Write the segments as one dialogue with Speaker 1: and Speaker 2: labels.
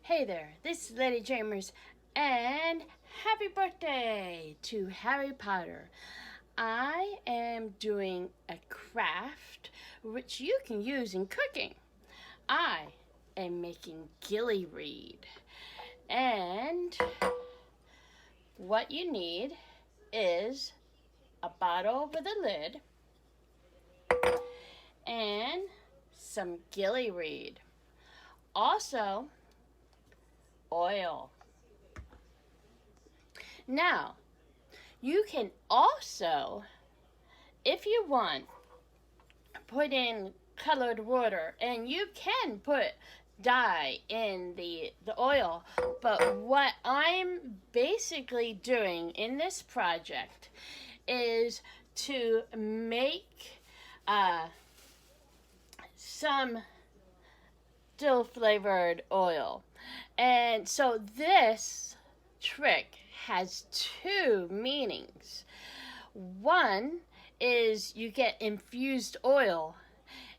Speaker 1: Hey there, this is Lady Jamers, and happy birthday to Harry Potter. I am doing a craft which you can use in cooking. I am making Gilly Weed, and what you need is a bottle with a lid and some Gilly Weed. Also, oil. Now, you can also, if you want, put in colored water, and you can put dye in the oil. But what I'm basically doing in this project is to make some dill flavored oil. And so this trick has two meanings. One is you get infused oil,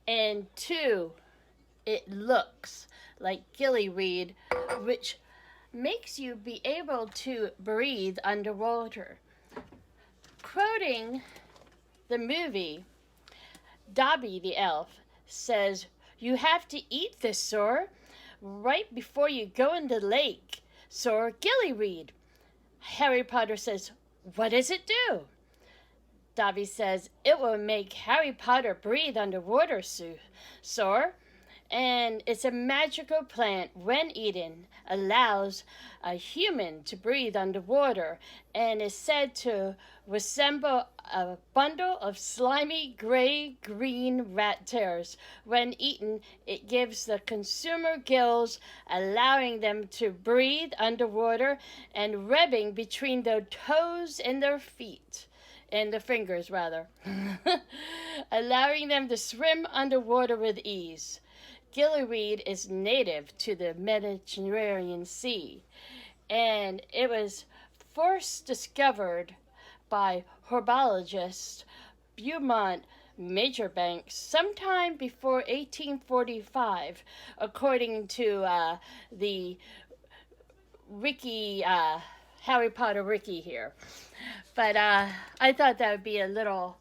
Speaker 1: and two, it looks like Gilly Weed, which makes you be able to breathe underwater. Quoting the movie, Dobby the elf says, "You have to eat this, sir, right before you go in the lake, sir, Gilly Weed." Harry Potter says, "What does it do?" Dobby says, "It will make Harry Potter breathe underwater, sir. And it's a magical plant. When eaten, allows a human to breathe underwater, and is said to resemble a bundle of slimy gray-green rat tears. When eaten, it gives the consumer gills, allowing them to breathe underwater and rubbing between their toes and their feet." And the fingers, rather. Allowing them to swim underwater with ease. Gilly Weed is native to the Mediterranean Sea, and it was first discovered by herbologist Beaumont Majorbanks sometime before 1845, according to the Wiki, Harry Potter Wiki here. But I thought that would be a little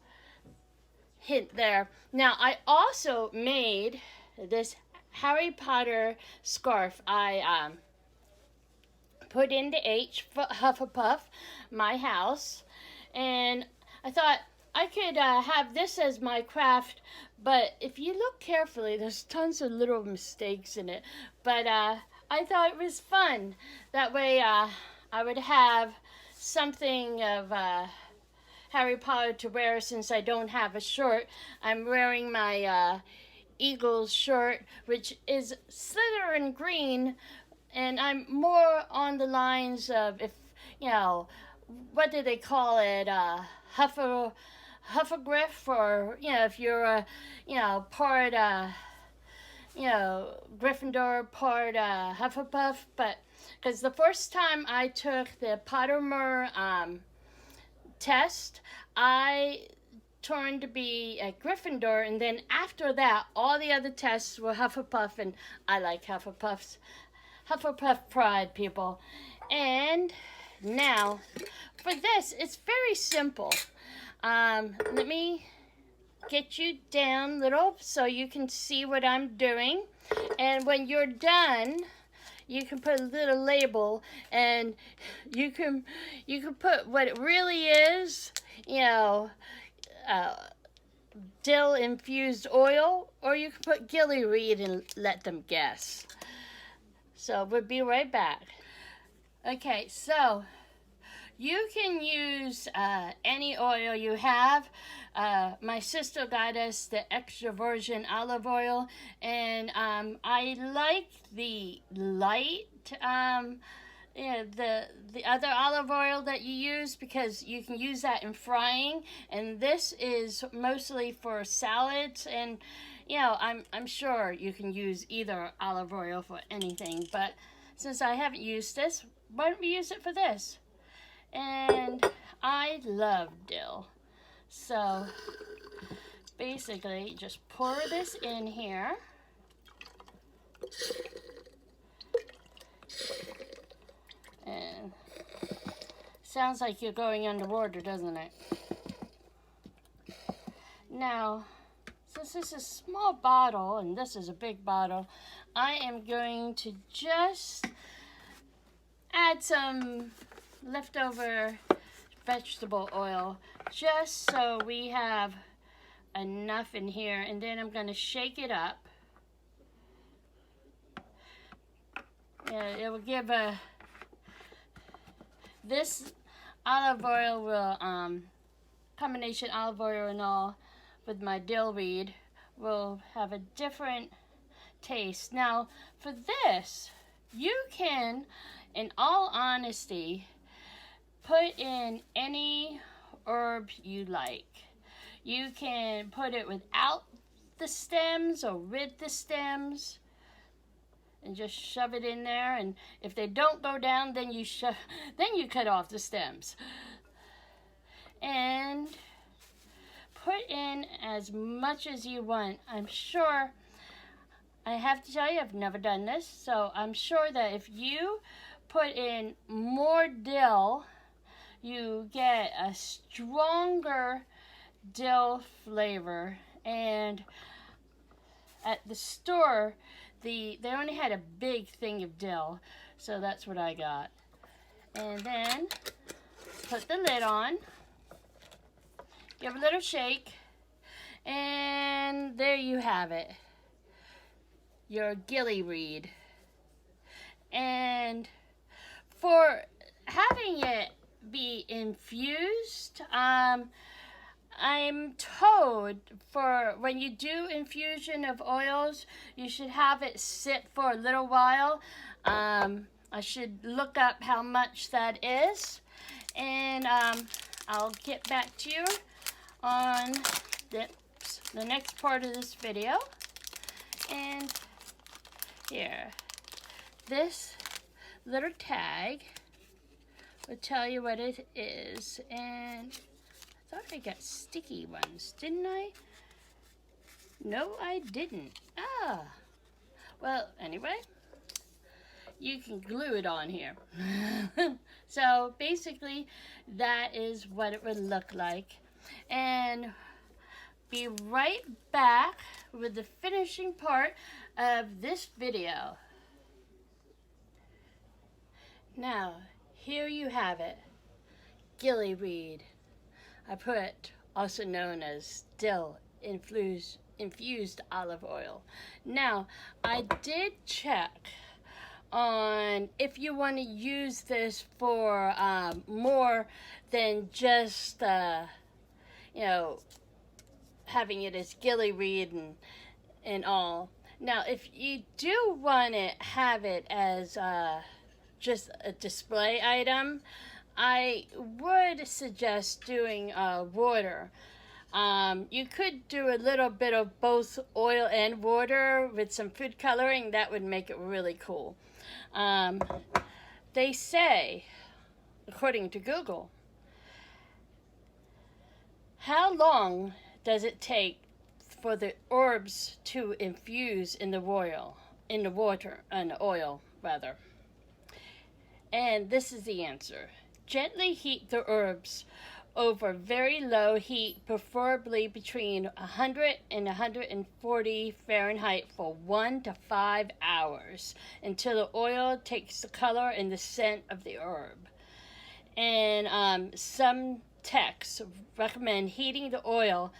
Speaker 1: hint there. Now, I also made this Harry Potter scarf. I put in the H for Huffflepuff, my house, and I thought I could have this as my craft, but if you look carefully, there's tons of little mistakes in it. But I thought it was fun. That way I would have something of Harry Potter to wear since I don't have a shirt. I'm wearing my Eagles shirt, which is Slytherin green, and I'm more on the lines of, if you know, what do they call it, Hufflegriff, or if you're part Gryffindor, part Hufflepuff. But because the first time I took the Pottermore test, I turned to be a Gryffindor, and then after that, all the other tests were Hufflepuff, and I like Hufflepuff pride, people. And now, for this, it's very simple. Let me get you down little so you can see what I'm doing. And when you're done, you can put a little label, and you can put what it really is, dill infused oil, or you can put Gilly Weed and let them guess. So we'll be right back. Okay, so you can use any oil you have. My sister got us the extra virgin olive oil, and I like the light, the other olive oil that you use, because you can use that in frying, and this is mostly for salads. And I'm sure you can use either olive oil for anything, but since I haven't used this, why don't we use it for this? And I love dill, so basically just pour this in here. Sounds like you're going underwater, doesn't it? Now, since this is a small bottle and this is a big bottle, I am going to just add some leftover vegetable oil just so we have enough in here, and then I'm going to shake it up. Yeah, it will give this olive oil will combination olive oil and all with my dill weed will have a different taste. Now for this, you can, in all honesty, put in any herb you like. You can put it without the stems or with the stems and just shove it in there, and if they don't go down, then you cut off the stems and put in as much as you want. I'm sure, I have to tell you, I've never done this, so I'm sure that if you put in more dill, you get a stronger dill flavor. And at the store, they only had a big thing of dill, so that's what I got. And then put the lid on, give a little shake, and there you have it, your Gilly Weed. And for having it be infused, I'm told for when you do infusion of oils, you should have it sit for a little while. I should look up how much that is, and I'll get back to you on the next part of this video. And here, this little tag will tell you what it is. And I thought I got sticky ones, didn't I? No, I didn't. Well, anyway, you can glue it on here. So basically, that is what it would look like. And be right back with the finishing part of this video. Now, here you have it, Gilly Weed. I put, also known as dill infused olive oil. Now, I did check on if you want to use this for more than just, having it as Gilly Weed and all. Now, if you do want to have it as just a display item, I would suggest doing water. You could do a little bit of both oil and water with some food coloring. That would make it really cool. They say, according to Google, how long does it take for the herbs to infuse in the oil, rather? And this is the answer. Gently heat the herbs over very low heat, preferably between 100 and 140 Fahrenheit for 1 to 5 hours until the oil takes the color and the scent of the herb. And some texts recommend heating the oil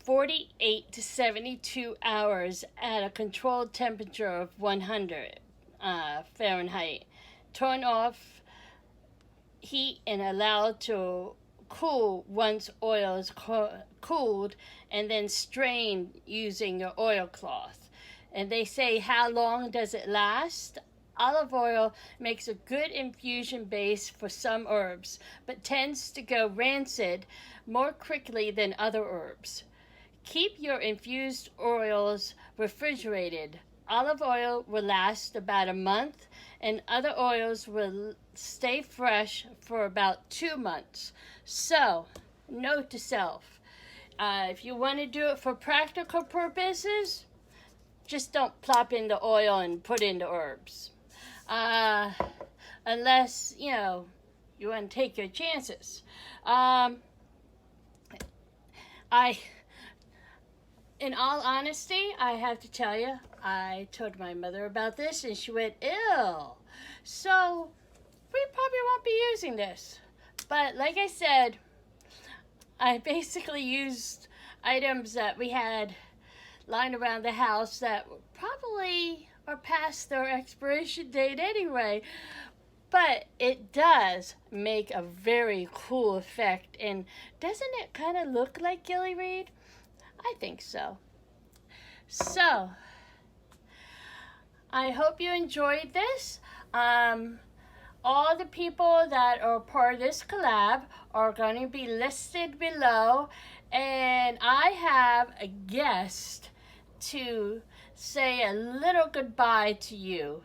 Speaker 1: 48 to 72 hours at a controlled temperature of 100 Fahrenheit. Turn off heat and allow to cool once oil is cooled, and then strain using your oilcloth. And they say, how long does it last? Olive oil makes a good infusion base for some herbs, but tends to go rancid more quickly than other herbs. Keep your infused oils refrigerated. Olive oil will last about a month, and other oils will stay fresh for about 2 months. So, note to self, if you want to do it for practical purposes, just don't plop in the oil and put in the herbs. Unless, you're You want to take your chances. In all honesty, I have to tell you, I told my mother about this and she went ill. So we probably won't be using this. But like I said, I basically used items that we had lying around the house that probably are past their expiration date anyway. But it does make a very cool effect. And doesn't it kind of look like Gilly Weed? I think so. So, I hope you enjoyed this. All the people that are part of this collab are going to be listed below. And I have a guest to say a little goodbye to you.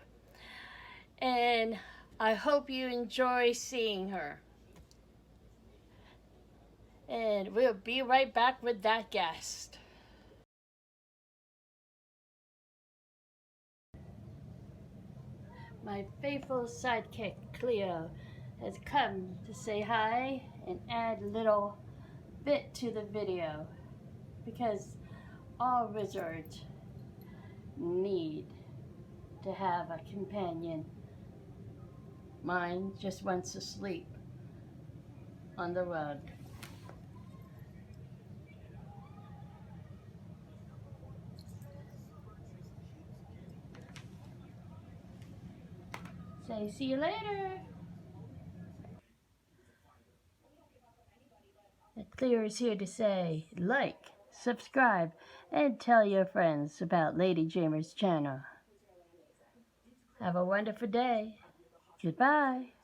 Speaker 1: And I hope you enjoy seeing her. And we'll be right back with that guest. My faithful sidekick, Cleo, has come to say hi and add a little bit to the video because all wizards need to have a companion. Mine just wants to sleep on the rug. Say see you later. Clear is here to say like, subscribe, and tell your friends about Lady Dreamer's channel. Have a wonderful day. Goodbye.